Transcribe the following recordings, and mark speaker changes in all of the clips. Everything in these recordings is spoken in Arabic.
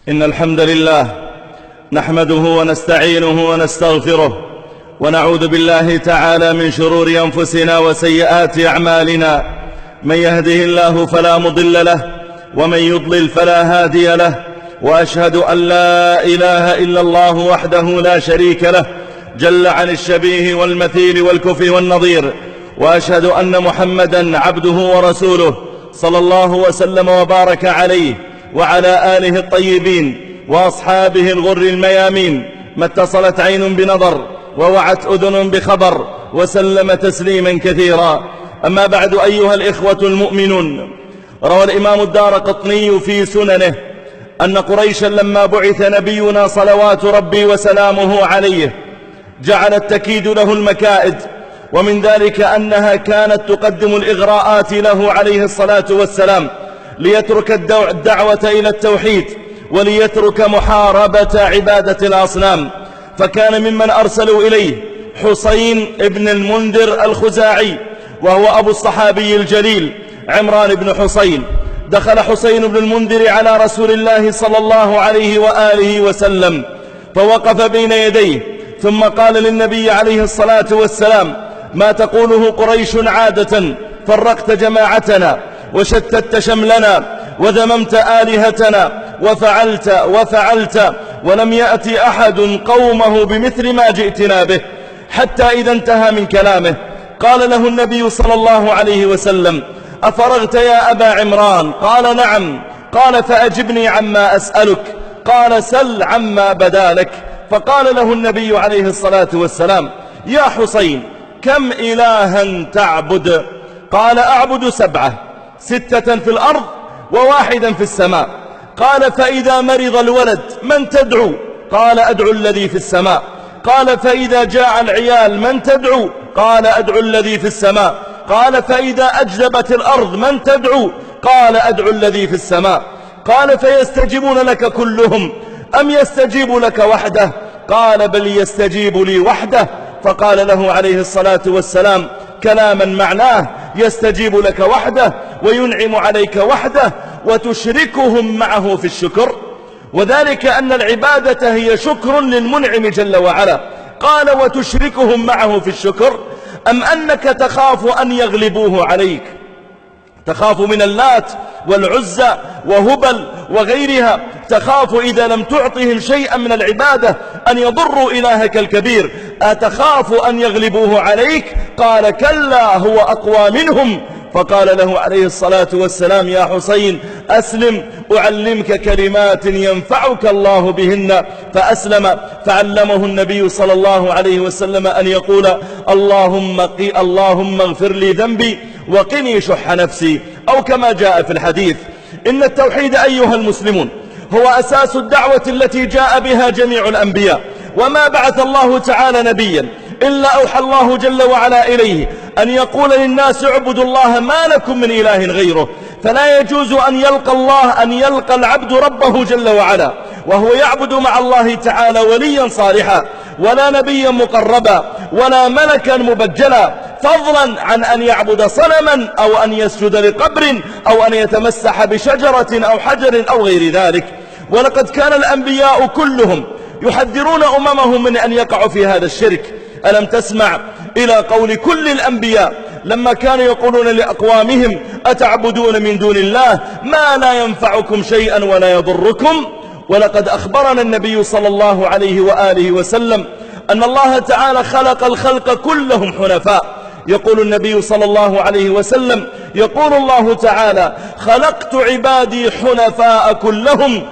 Speaker 1: إن الحمد لله نحمده ونستعينه ونستغفره ونعوذ بالله تعالى من شرور أنفسنا وسيئات أعمالنا. من يهده الله فلا مضل له ومن يضلل فلا هادي له، وأشهد أن لا إله إلا الله وحده لا شريك له جل عن الشبيه والمثيل والكفء والنظير، وأشهد أن محمدا عبده ورسوله صلى الله وسلم وبارك عليه وعلى آله الطيبين وأصحابه الغر الميامين، ما اتصلت عين بنظر ووعت أذن بخبر، وسلم تسليما كثيرا. أما بعد، أيها الإخوة المؤمنون، روى الإمام الدارقطني في سننه أن قريشا لما بعث نبينا صلوات ربي وسلامه عليه جعلت تكيد له المكائد، ومن ذلك أنها كانت تقدم الإغراءات له عليه الصلاة والسلام ليترك الدعوة إلى التوحيد وليترك محاربة عبادة الأصنام. فكان ممن أرسلوا إليه حسين ابن المنذر الخزاعي، وهو أبو الصحابي الجليل عمران بن حسين. دخل حسين بن المنذر على رسول الله صلى الله عليه وآله وسلم فوقف بين يديه، ثم قال للنبي عليه الصلاة والسلام: ما تقوله قريش عادة، فرقت جماعتنا وشتت شملنا وذممت آلهتنا وفعلت ولم يأتي أحد قومه بمثل ما جئتنا به. حتى إذا انتهى من كلامه قال له النبي صلى الله عليه وسلم: أفرغت يا أبا عمران؟ قال: نعم. قال: فأجبني عما أسألك. قال: سل عما بدا لك. فقال له النبي عليه الصلاة والسلام: يا حسين، كم إلها تعبد؟ قال: أعبد 7، 6 في الأرض و1 في السماء. قال: فإذا مرض الولد من تدعو؟ قال: أدعو الذي في السماء. قال: فإذا جاع العيال من تدعو؟ قال: أدعو الذي في السماء. قال: فإذا أجدبت الأرض من تدعو؟ قال: أدعو الذي في السماء. قال: فيستجيبون لك كلهم أم يستجيب لك وحده؟ قال: بل يستجيب لي وحده. فقال له عليه الصلاة والسلام كلاما معناه: يستجيب لك وحده وينعم عليك وحده وتشركهم معه في الشكر، وذلك أن العبادة هي شكر للمنعم جل وعلا. قال: وتشركهم معه في الشكر، أم أنك تخاف أن يغلبوه عليك؟ تخاف من اللات والعزى وهبل وغيرها، تخاف إذا لم تعطهم شيئا من العبادة أن يضروا إلهك الكبير. أتخاف أن يغلبوه عليك؟ قال: كلا، هو أقوى منهم. فقال له عليه الصلاة والسلام: يا حسين، أسلم أعلمك كلمات ينفعك الله بهن. فأسلم، فعلمه النبي صلى الله عليه وسلم أن يقول: اللهم اغفر لي ذنبي وقني شح نفسي، أو كما جاء في الحديث. إن التوحيد أيها المسلمون هو أساس الدعوة التي جاء بها جميع الأنبياء، وما بعث الله تعالى نبيا إلا أوحى الله جل وعلا إليه أن يقول للناس: اعبدوا الله ما لكم من إله غيره. فلا يجوز أن يلقى العبد ربه جل وعلا وهو يعبد مع الله تعالى وليا صالحا، ولا نبيا مقربا، ولا ملكا مبجلا، فضلا عن أن يعبد صنما أو أن يسجد لقبر أو أن يتمسح بشجرة أو حجر أو غير ذلك. ولقد كان الأنبياء كلهم يحذرون أممهم من أن يقعوا في هذا الشرك. ألم تسمع إلى قول كل الأنبياء لما كانوا يقولون لأقوامهم: أتعبدون من دون الله ما لا ينفعكم شيئا ولا يضركم؟ ولقد أخبرنا النبي صلى الله عليه وآله وسلم أن الله تعالى خلق الخلق كلهم حنفاء. يقول النبي صلى الله عليه وسلم: يقول الله تعالى: خلقت عبادي حنفاء كلهم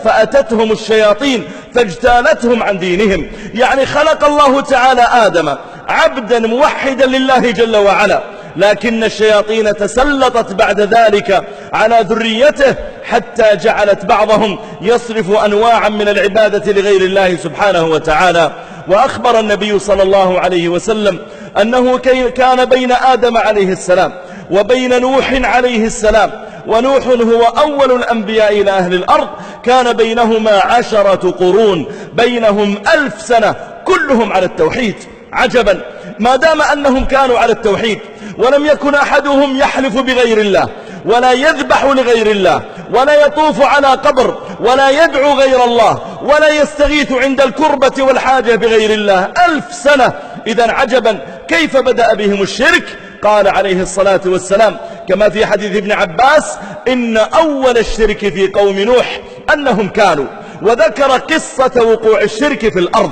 Speaker 1: فأتتهم الشياطين فاجتالتهم عن دينهم. يعني خلق الله تعالى آدم عبدا موحدا لله جل وعلا، لكن الشياطين تسلطت بعد ذلك على ذريته حتى جعلت بعضهم يصرف أنواعا من العبادة لغير الله سبحانه وتعالى. وأخبر النبي صلى الله عليه وسلم أنه كان بين آدم عليه السلام وبين نوح عليه السلام، ونوح هو أول الأنبياء إلى أهل الأرض، كان بينهما 10 قرون، بينهم 1000 سنة كلهم على التوحيد. عجبا، ما دام أنهم كانوا على التوحيد ولم يكن أحدهم يحلف بغير الله ولا يذبح لغير الله ولا يطوف على قبر ولا يدعو غير الله ولا يستغيث عند الكربة والحاجة بغير الله 1000 سنة. إذن عجبا كيف بدأ بهم الشرك؟ قال عليه الصلاة والسلام كما في حديث ابن عباس إن أول الشرك في قوم نوح أنهم كانوا، وذكر قصة وقوع الشرك في الأرض،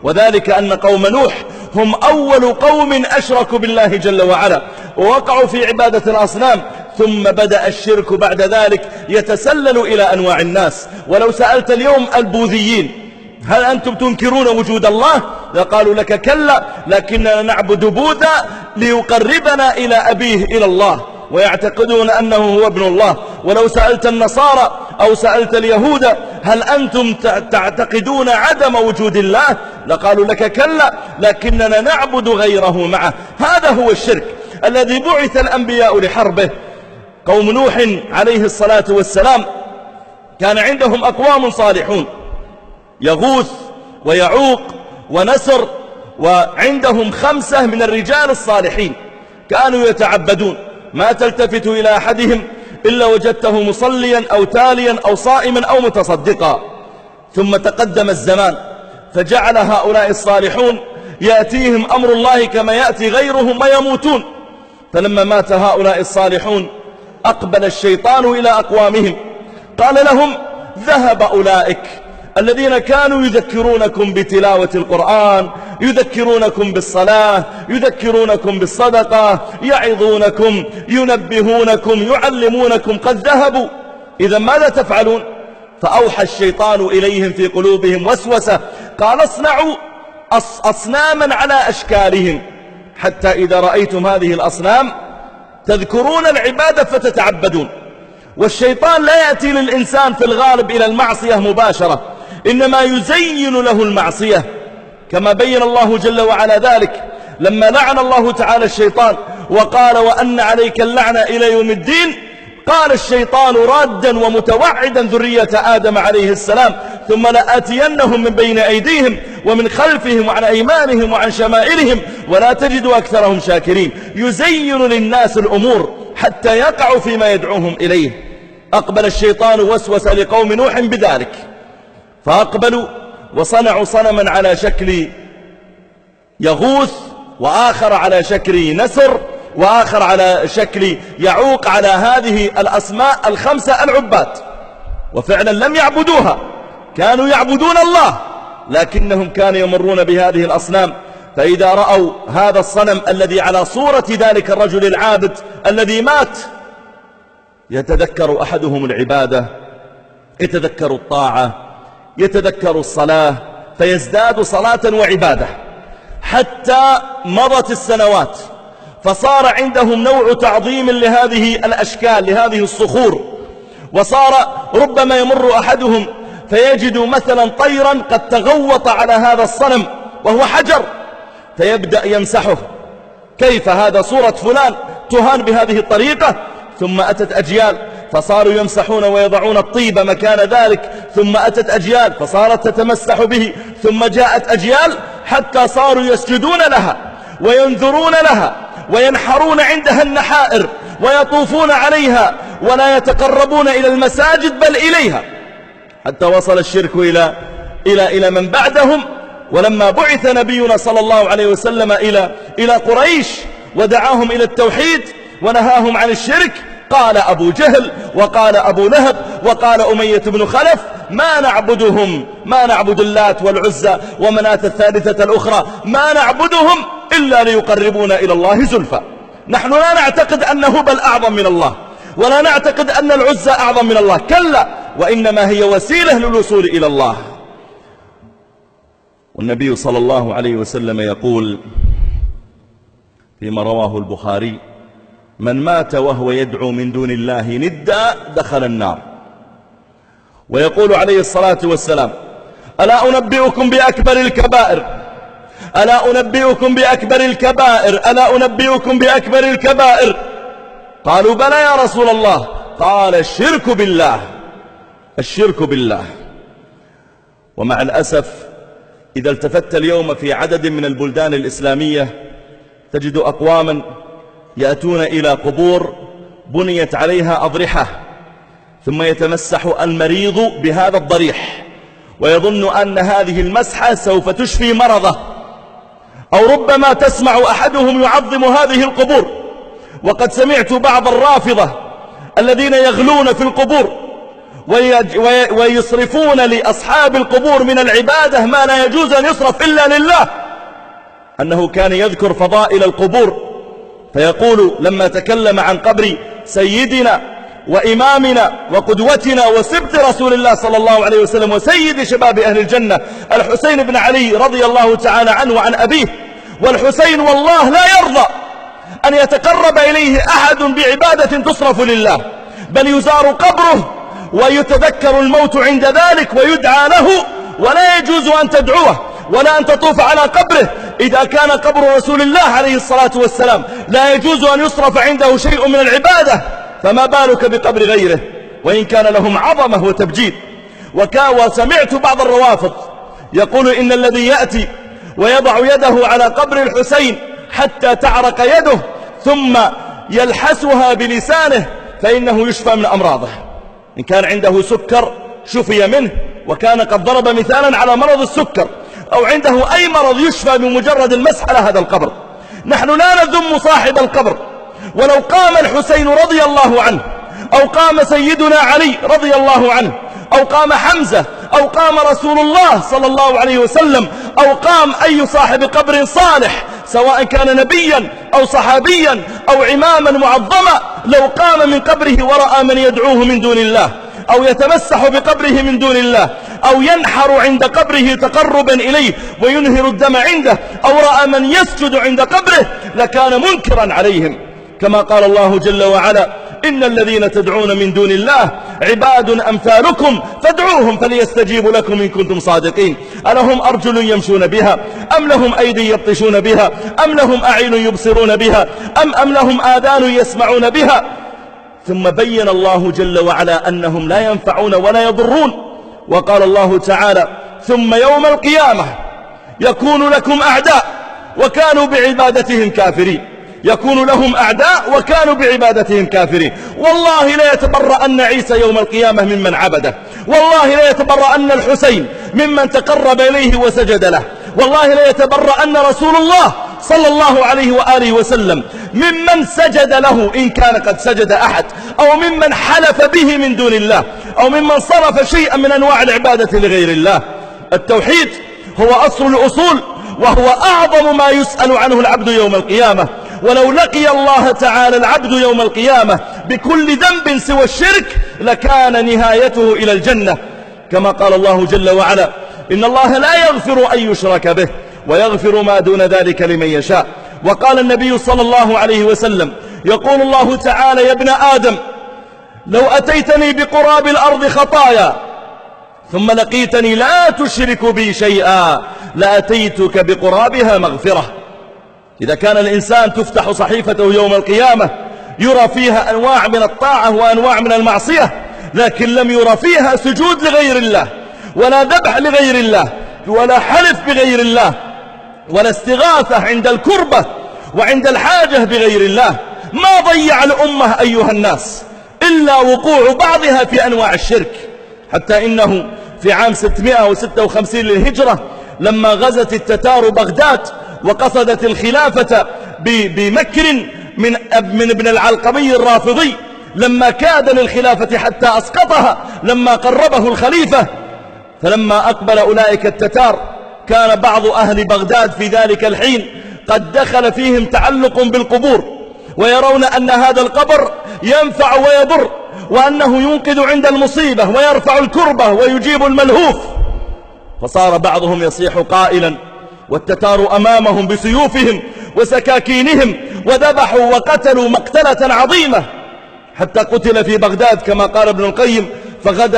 Speaker 1: وذلك أن قوم نوح هم أول قوم أشركوا بالله جل وعلا ووقعوا في عبادة الأصنام، ثم بدأ الشرك بعد ذلك يتسلل إلى أنواع الناس. ولو سألت اليوم البوذيين هل أنتم تنكرون وجود الله؟ لقالوا لك كلا، لكننا نعبد بوذا ليقربنا إلى أبيه إلى الله، ويعتقدون أنه هو ابن الله. ولو سألت النصارى أو سألت اليهود هل أنتم تعتقدون عدم وجود الله؟ لقالوا لك كلا، لكننا نعبد غيره معه. هذا هو الشرك الذي بعث الأنبياء لحربه. قوم نوح عليه الصلاة والسلام كان عندهم أقوام صالحون، يغوث ويعوق ونسر، وعندهم 5 من الرجال الصالحين كانوا يتعبدون، ما تلتفت إلى أحدهم إلا وجدته مصليا أو تاليا أو صائما أو متصدقا. ثم تقدم الزمان فجعل هؤلاء الصالحون يأتيهم أمر الله كما يأتي غيرهم ويموتون. فلما مات هؤلاء الصالحون أقبل الشيطان إلى أقوامهم قال لهم ذهب أولئك الذين كانوا يذكرونكم بتلاوة القرآن، يذكرونكم بالصلاة، يذكرونكم بالصدقة، يعظونكم، ينبهونكم، يعلمونكم، قد ذهبوا. إذا ماذا تفعلون؟ فأوحى الشيطان إليهم في قلوبهم وسوسة قال اصنعوا أصناما على أشكالهم، حتى إذا رأيتم هذه الأصنام تذكرون العبادة فتتعبدون. والشيطان لا يأتي للإنسان في الغالب إلى المعصية مباشرة، إنما يزين له المعصية، كما بين الله جل وعلا ذلك لما لعن الله تعالى الشيطان وقال وأن عليك اللعنة إلى يوم الدين. قال الشيطان رادا ومتوعدا ذرية آدم عليه السلام ثم لآتينهم من بين أيديهم ومن خلفهم وعن أيمانهم وعن شمائلهم ولا تجد أكثرهم شاكرين. يزين للناس الأمور حتى يقعوا فيما يدعوهم إليه. أقبل الشيطان وسوس لقوم نوح بذلك، فأقبلوا وصنعوا صنما على شكل يغوث، وآخر على شكل نسر، وآخر على شكل يعوق، على هذه الأسماء 5 العباد. وفعلا لم يعبدوها، كانوا يعبدون الله، لكنهم كانوا يمرون بهذه الأصنام، فإذا رأوا هذا الصنم الذي على صورة ذلك الرجل العابد الذي مات يتذكر أحدهم العبادة، يتذكر الطاعة، يتذكر الصلاة، فيزداد صلاة وعبادة. حتى مضت السنوات فصار عندهم نوع تعظيم لهذه الأشكال، لهذه الصخور، وصار ربما يمر أحدهم فيجد مثلا طيرا قد تغوط على هذا الصنم وهو حجر، فيبدأ يمسحه. كيف هذا صورة فلان تهان بهذه الطريقة؟ ثم أتت أجيال فصاروا يمسحون ويضعون الطيب مكان ذلك، ثم أتت أجيال فصارت تتمسح به، ثم جاءت أجيال حتى صاروا يسجدون لها وينذرون لها وينحرون عندها النحائر ويطوفون عليها ولا يتقربون إلى المساجد بل إليها، حتى وصل الشرك إلى من بعدهم. ولما بعث نبينا صلى الله عليه وسلم إلى قريش ودعاهم إلى التوحيد ونهاهم عن الشرك، قال أبو جهل وقال أبو لهب وقال أمية بن خلف ما نعبد اللات والعزى ومناة الثالثة الأخرى، ما نعبدهم إلا ليقربونا إلى الله زلفى. نحن لا نعتقد أن هبل أعظم من الله، ولا نعتقد أن العزى أعظم من الله، كلا، وإنما هي وسيلة للوصول إلى الله. والنبي صلى الله عليه وسلم يقول فيما رواه البخاري: من مات وهو يدعو من دون الله ندا دخل النار. ويقول عليه الصلاة والسلام: ألا أنبئكم بأكبر الكبائر، ألا أنبئكم بأكبر الكبائر، ألا أنبئكم بأكبر الكبائر؟ قالوا: بلى يا رسول الله. قال: الشرك بالله، الشرك بالله. ومع الأسف إذا التفت اليوم في عدد من البلدان الإسلامية تجد أقواما يأتون إلى قبور بنيت عليها أضرحة ثم يتمسح المريض بهذا الضريح ويظن أن هذه المسحة سوف تشفي مرضه، أو ربما تسمع أحدهم يعظم هذه القبور. وقد سمعت بعض الرافضة الذين يغلون في القبور ويصرفون لأصحاب القبور من العبادة ما لا يجوز أن يصرف إلا لله، أنه كان يذكر فضائل القبور فيقول لما تكلم عن قبر سيدنا وإمامنا وقدوتنا وسبط رسول الله صلى الله عليه وسلم وسيد شباب أهل الجنة الحسين بن علي رضي الله تعالى عنه وعن أبيه، والحسين والله لا يرضى أن يتقرب إليه أحد بعبادة تصرف لله، بل يزار قبره ويتذكر الموت عند ذلك ويدعى له، ولا يجوز أن تدعوه ولا أن تطوف على قبره. إذا كان قبر رسول الله عليه الصلاة والسلام لا يجوز أن يصرف عنده شيء من العبادة، فما بالك بقبر غيره، وإن كان لهم عظمة وتبجيل. وسمعت بعض الروافض يقول إن الذي يأتي ويضع يده على قبر الحسين حتى تعرق يده ثم يلحسها بلسانه فإنه يشفى من أمراضه. إن كان عنده سكر شفي منه، وكان قد ضرب مثالا على مرض السكر، أو عنده أي مرض يشفى بمجرد المسح على هذا القبر. نحن لا نذم صاحب القبر، ولو قام الحسين رضي الله عنه، أو قام سيدنا علي رضي الله عنه، أو قام حمزة، أو قام رسول الله صلى الله عليه وسلم، أو قام أي صاحب قبر صالح سواء كان نبيا أو صحابيا أو عماما معظما، لو قام من قبره ورأى من يدعوه من دون الله، أو يتمسح بقبره من دون الله، أو ينحر عند قبره تقربا إليه وينهر الدم عنده، أو رأى من يسجد عند قبره، لكان منكرا عليهم. كما قال الله جل وعلا: إن الذين تدعون من دون الله عباد أمثالكم فادعوهم فليستجيبوا لكم إن كنتم صادقين. ألهم أرجل يمشون بها، أم لهم أيدي يبطشون بها، أم لهم أعين يبصرون بها، أم لهم آذان يسمعون بها. ثم بين الله جل وعلا أنهم لا ينفعون ولا يضرون، وقال الله تعالى: ثم يوم القيامة يكون لكم أعداء وكانوا بعبادتهم كافرين. يكون لهم أعداء وكانوا بعبادتهم كافرين. والله لا يتبرأ أن عيسى يوم القيامة ممن عبده، والله لا يتبرأ أن الحسين ممن تقرب إليه وسجد له، والله لا يتبرأ أن رسول الله صلى الله عليه وآله وسلم ممن سجد له إن كان قد سجد أحد، أو ممن حلف به من دون الله، أو ممن صرف شيئا من أنواع العبادة لغير الله. التوحيد هو أصل الأصول، وهو أعظم ما يسأل عنه العبد يوم القيامة. ولو لقي الله تعالى العبد يوم القيامة بكل ذنب سوى الشرك لكان نهايته إلى الجنة، كما قال الله جل وعلا: إن الله لا يغفر أن يشرك به ويغفر ما دون ذلك لمن يشاء. وقال النبي صلى الله عليه وسلم: يقول الله تعالى: يا ابن آدم لو أتيتني بقراب الأرض خطايا ثم لقيتني لا تشرك بي شيئا لأتيتك بقرابها مغفرة. إذا كان الإنسان تفتح صحيفته يوم القيامة يرى فيها أنواع من الطاعة وأنواع من المعصية، لكن لم يرى فيها سجود لغير الله، ولا ذبح لغير الله، ولا حلف بغير الله، ولا استغاثة عند الكربة وعند الحاجة بغير الله، ما ضيع الأمة أيها الناس إلا وقوع بعضها في أنواع الشرك. حتى إنه في عام 656 للهجرة لما غزت التتار بغداد وقصدت الخلافة بمكر من ابن العلقمي الرافضي، لما كاد للخلافة حتى أسقطها لما قربه الخليفة، فلما أقبل أولئك التتار كان بعض أهل بغداد في ذلك الحين قد دخل فيهم تعلق بالقبور، ويرون أن هذا القبر ينفع ويضر، وأنه ينقذ عند المصيبة ويرفع الكربة ويجيب الملهوف. فصار بعضهم يصيح قائلا، والتتار أمامهم بسيوفهم وسكاكينهم وذبحوا وقتلوا مقتلة عظيمة، حتى قتل في بغداد كما قال ابن القيم: فقضى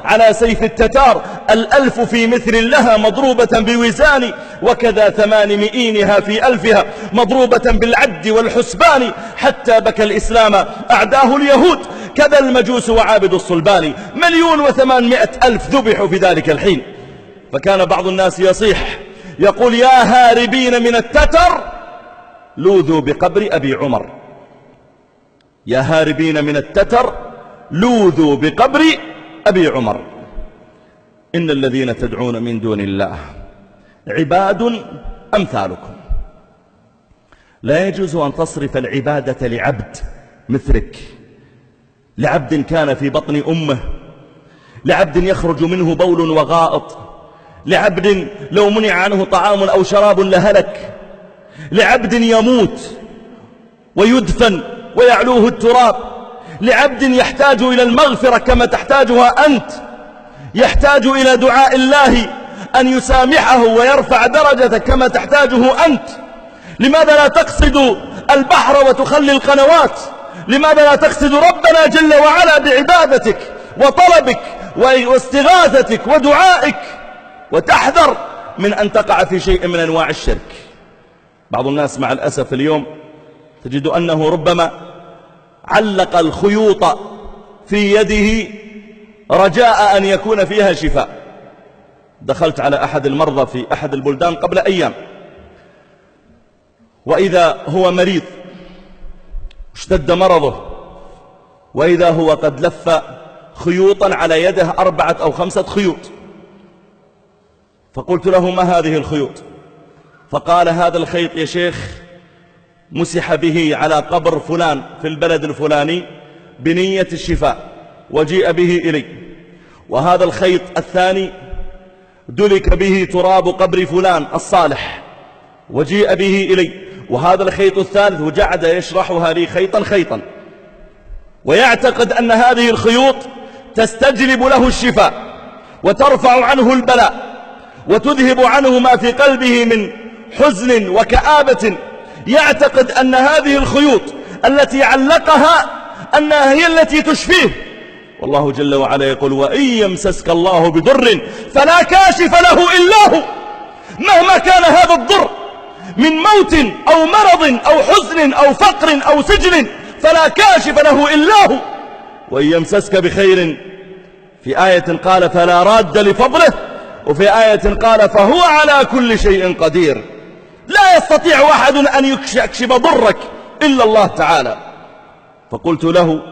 Speaker 1: على سيف التتار 1000 في مثل لها مضروبة بوزان، وكذا 800 في 1000 مضروبة بالعد والحسبان، حتى بكى الإسلام أعداه اليهود كذا المجوس وعابد الصلبان، 1,800,000 ذبحوا في ذلك الحين. فكان بعض الناس يصيح يقول: يا هاربين من التتر لوذوا بقبر أبي عمر، يا هاربين من التتر لوذوا بقبر أبي عمر. إن الذين تدعون من دون الله عباد أمثالكم. لا يجوز أن تصرف العبادة لعبد مثلك، لعبد كان في بطن أمه، لعبد يخرج منه بول وغائط، لعبد لو منع عنه طعام أو شراب لهلك، لعبد يموت ويدفن ويعلوه التراب، لعبد يحتاج إلى المغفرة كما تحتاجها أنت، يحتاج إلى دعاء الله أن يسامحه ويرفع درجته كما تحتاجه أنت. لماذا لا تقصد البحر وتخلي القنوات؟ لماذا لا تقصد ربنا جل وعلا بعبادتك وطلبك واستغاثتك ودعائك، وتحذر من أن تقع في شيء من أنواع الشرك؟ بعض الناس مع الأسف اليوم تجد أنه ربما علق الخيوط في يده رجاء أن يكون فيها شفاء. دخلت على أحد المرضى في أحد البلدان قبل أيام، وإذا هو مريض اشتد مرضه، وإذا هو قد لف خيوطا على يده 4 أو 5 خيوط. فقلت له: ما هذه الخيوط؟ فقال: هذا الخيط يا شيخ مسح به على قبر فلان في البلد الفلاني بنية الشفاء وجيء به إلي، وهذا الخيط الثاني دلك به تراب قبر فلان الصالح وجيء به إلي، وهذا الخيط الثالث. وجعل يشرحها لي خيطا خيطا، ويعتقد أن هذه الخيوط تستجلب له الشفاء وترفع عنه البلاء وتذهب عنه ما في قلبه من حزن وكآبة. يعتقد أن هذه الخيوط التي علقها أنها هي التي تشفيه. والله جل وعلا يقول: وإن يمسسك الله بضر فلا كاشف له إلا هو. مهما كان هذا الضر من موت أو مرض أو حزن أو فقر أو سجن فلا كاشف له إلا هو. وإن يمسسك بخير، في آية قال: فلا راد لفضله، وفي آية قال: فهو على كل شيء قدير. لا يستطيع أحد أن يكشف ضرك إلا الله تعالى. فقلت له: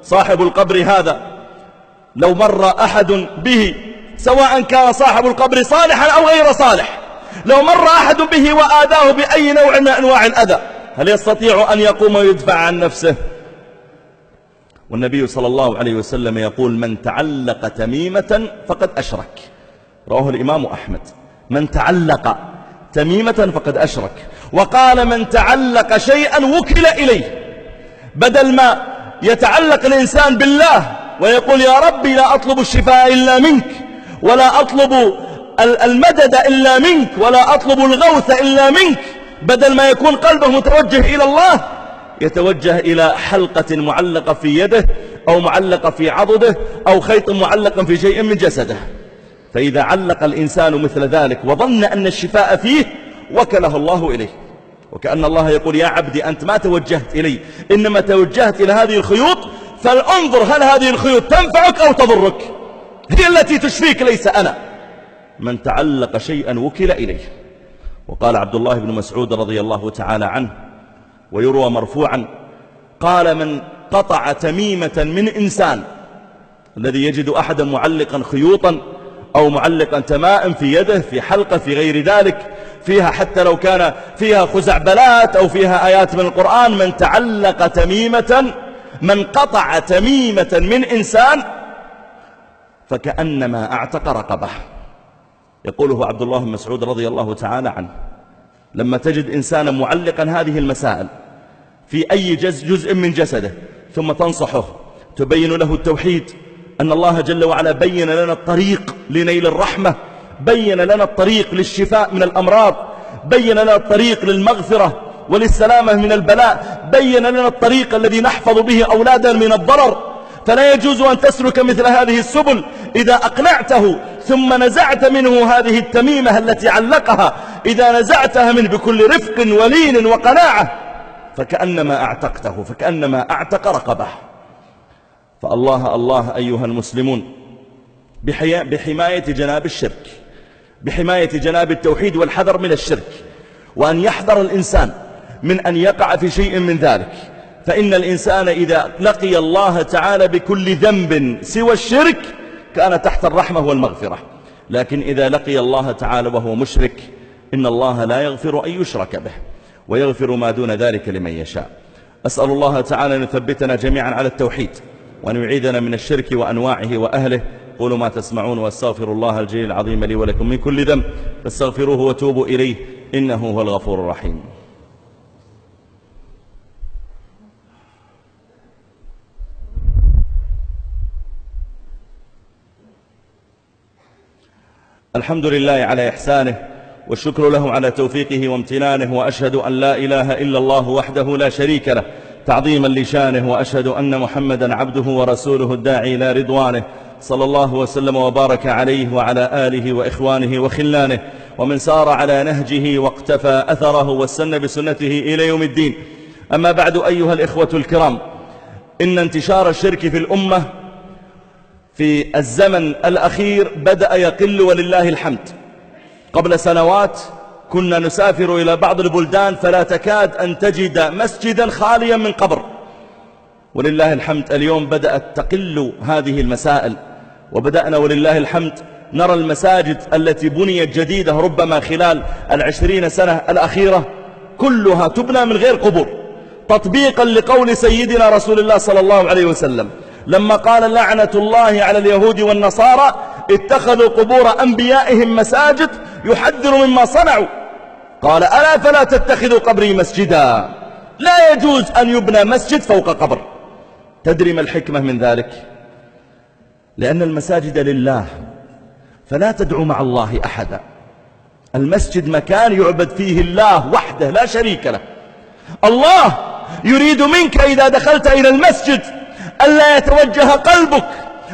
Speaker 1: صاحب القبر هذا لو مر أحد به، سواء كان صاحب القبر صالحا أو غير صالح، لو مر أحد به وآذاه بأي نوع من أنواع الأذى، هل يستطيع أن يقوم ويدفع عن نفسه؟ والنبي صلى الله عليه وسلم يقول: من تعلق تميمة فقد أشرك. رواه الإمام أحمد. من تعلق تميمة فقد أشرك. وقال: من تعلق شيئا وكل إليه. بدل ما يتعلق الإنسان بالله ويقول: يا ربي لا أطلب الشفاء إلا منك، ولا أطلب المدد إلا منك، ولا أطلب الغوث إلا منك، بدل ما يكون قلبه متوجه إلى الله يتوجه إلى حلقة معلقة في يده أو معلقة في عضده أو خيط معلق في شيء من جسده. فإذا علق الإنسان مثل ذلك وظن أن الشفاء فيه وكله الله إليه. وكأن الله يقول: يا عبدي أنت ما توجهت إلي، إنما توجهت إلى هذه الخيوط، فانظر هل هذه الخيوط تنفعك أو تضرك، هي التي تشفيك ليس أنا. من تعلق شيئا وكل إليه. وقال عبد الله بن مسعود رضي الله تعالى عنه ويروى مرفوعا، قال: من قطع تميمة من إنسان، الذي يجد أحدا معلقا خيوطا أو معلقا تمائم في يده، في حلقة، في غير ذلك، فيها حتى لو كان فيها خزعبلات أو فيها آيات من القرآن، من تعلق تميمة، من قطع تميمة من إنسان فكأنما أعتق رقبه. يقوله عبد الله بن مسعود رضي الله تعالى عنه: لما تجد إنسانا معلقا هذه المسائل في أي جزء من جسده، ثم تنصحه، تبين له التوحيد، أن الله جل وعلا بين لنا الطريق لنيل الرحمة، بين لنا الطريق للشفاء من الأمراض، بين لنا الطريق للمغفرة وللسلامة من البلاء، بين لنا الطريق الذي نحفظ به أولادنا من الضرر. فلا يجوز أن تسلك مثل هذه السبل إذا أقنعته ثم نزعت منه هذه التميمة التي علقها، إذا نزعتها منه بكل رفق ولين وقناعة فكأنما أعتقته، فكأنما أعتق رقبه. فالله الله أيها المسلمون بحماية جناب الشرك، بحماية جناب التوحيد والحذر من الشرك، وأن يحذر الإنسان من أن يقع في شيء من ذلك. فإن الإنسان إذا لقي الله تعالى بكل ذنب سوى الشرك كان تحت الرحمة والمغفرة، لكن إذا لقي الله تعالى وهو مشرك إن الله لا يغفر أن يشرك به ويغفر ما دون ذلك لمن يشاء. أسأل الله تعالى أن يثبتنا جميعا على التوحيد وأن يعيذنا من الشرك وأنواعه وأهله. قولوا ما تسمعون واستغفر الله الجليل العظيم لي ولكم من كل ذنب فاستغفروه وتوبوا إليه إنه هو الغفور الرحيم. الحمد لله على إحسانه والشكر له على توفيقه وامتنانه، وأشهد أن لا إله إلا الله وحده لا شريك له تعظيما لشانه، وأشهد أن محمدا عبده ورسوله الداعي إلى رضوانه، صلى الله وسلم وبارك عليه وعلى آله وإخوانه وخلانه ومن سار على نهجه واقتفى أثره واستنى بسنته إلى يوم الدين. أما بعد أيها الإخوة الكرام، إن انتشار الشرك في الأمة في الزمن الأخير بدأ يقل ولله الحمد. قبل سنوات كنا نسافر إلى بعض البلدان فلا تكاد أن تجد مسجدا خاليا من قبر، ولله الحمد اليوم بدأت تقل هذه المسائل، وبدأنا ولله الحمد نرى المساجد التي بنيت جديدة ربما خلال 20 سنة الأخيرة كلها تبنى من غير قبور، تطبيقا لقول سيدنا رسول الله صلى الله عليه وسلم لما قال لعنة الله على اليهود والنصارى اتخذوا قبور أنبيائهم مساجد يحذر مما صنعوا، قال ألا فلا تتخذوا قبري مسجدا. لا يجوز أن يبنى مسجد فوق قبر. تدري ما الحكمة من ذلك؟ لأن المساجد لله فلا تدعو مع الله أحدا. المسجد مكان يعبد فيه الله وحده لا شريك له. الله يريد منك إذا دخلت إلى المسجد ألا يتوجه قلبك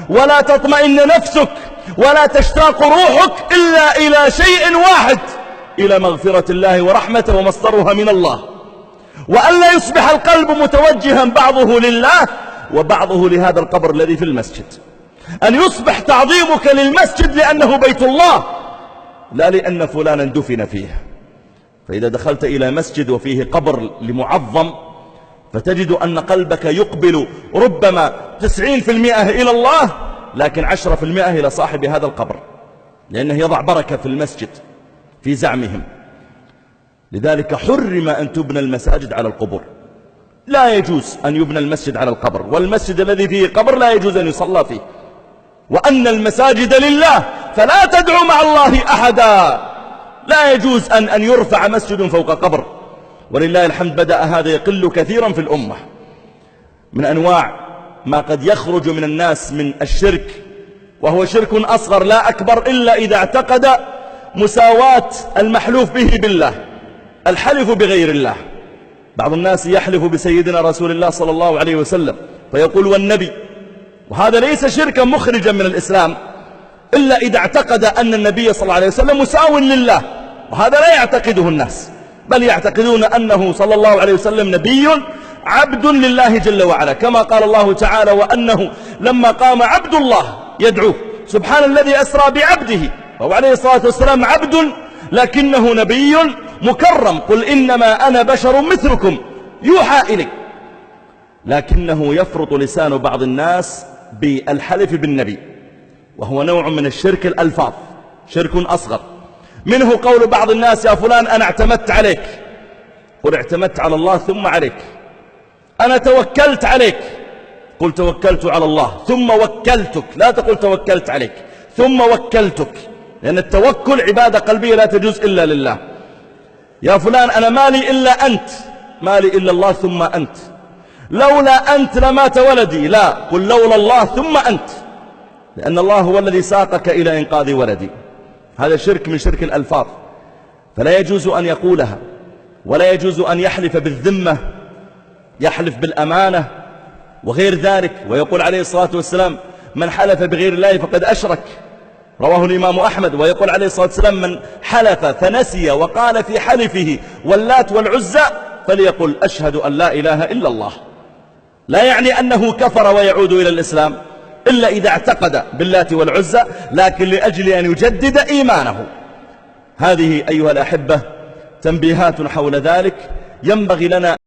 Speaker 1: ولا تطمئن نفسك ولا تشتاق روحك إلا إلى شيء واحد، إلى مغفرة الله ورحمته ومصدرها من الله، وألا يصبح القلب متوجها بعضه لله وبعضه لهذا القبر الذي في المسجد. أن يصبح تعظيمك للمسجد لأنه بيت الله لا لأن فلانا دفن فيه. فإذا دخلت إلى مسجد وفيه قبر لمعظم فتجد أن قلبك يقبل ربما 90% إلى الله، لكن 10% إلى صاحب هذا القبر، لأنه يضع بركة في المسجد في زعمهم. لذلك حرم أن تبنى المساجد على القبور. لا يجوز أن يبنى المسجد على القبر، والمسجد الذي فيه قبر لا يجوز أن يصلى فيه. وأن المساجد لله فلا تدعو مع الله أحدا. لا يجوز أن يرفع مسجد فوق قبر. ولله الحمد بدأ هذا يقل كثيرا في الأمة. من أنواع ما قد يخرج من الناس من الشرك، وهو شرك أصغر لا أكبر، إلا إذا اعتقد مساواة المحلوف به بالله، الحلف بغير الله. بعض الناس يحلف بسيدنا رسول الله صلى الله عليه وسلم فيقول والنبي، وهذا ليس شركا مخرجا من الإسلام إلا إذا اعتقد أن النبي صلى الله عليه وسلم مساو لله، وهذا لا يعتقده الناس، بل يعتقدون أنه صلى الله عليه وسلم نبي عبد لله جل وعلا، كما قال الله تعالى وأنه لما قام عبد الله يدعوه سبحان الذي أسرى بعبده، وهو عليه الصلاة والسلام عبد لكنه نبي مكرم. قل إنما أنا بشر مثلكم يوحى إلي. لكنه يفرط لسان بعض الناس بالحلف بالنبي، وهو نوع من الشرك الألفاظ، شرك أصغر. منه قول بعض الناس يا فلان أنا اعتمدت عليك. قل اعتمدت على الله ثم عليك. أنا توكلت عليك. قل توكلت على الله ثم وكلتك. لا تقل توكلت عليك ثم وكلتك، لأن التوكل عبادة قلبية لا تجوز إلا لله. يا فلان أنا مالي إلا أنت. مالي إلا الله ثم أنت. لولا أنت لمات ولدي. لا، قل لولا الله ثم أنت، لأن الله هو الذي ساقك إلى إنقاذ ولدي. هذا شرك من شرك الألفاظ، فلا يجوز أن يقولها، ولا يجوز أن يحلف بالذمة، يحلف بالأمانة وغير ذلك. ويقول عليه الصلاة والسلام من حلف بغير الله فقد أشرك، رواه الإمام أحمد. ويقول عليه الصلاة والسلام من حلف فنسي وقال في حلفه واللات والعزى فليقل أشهد أن لا إله إلا الله. لا يعني أنه كفر ويعود إلى الإسلام إلا إذا اعتقد باللات والعزى، لكن لأجل أن يجدد إيمانه. هذه أيها الأحبة تنبيهات حول ذلك ينبغي لنا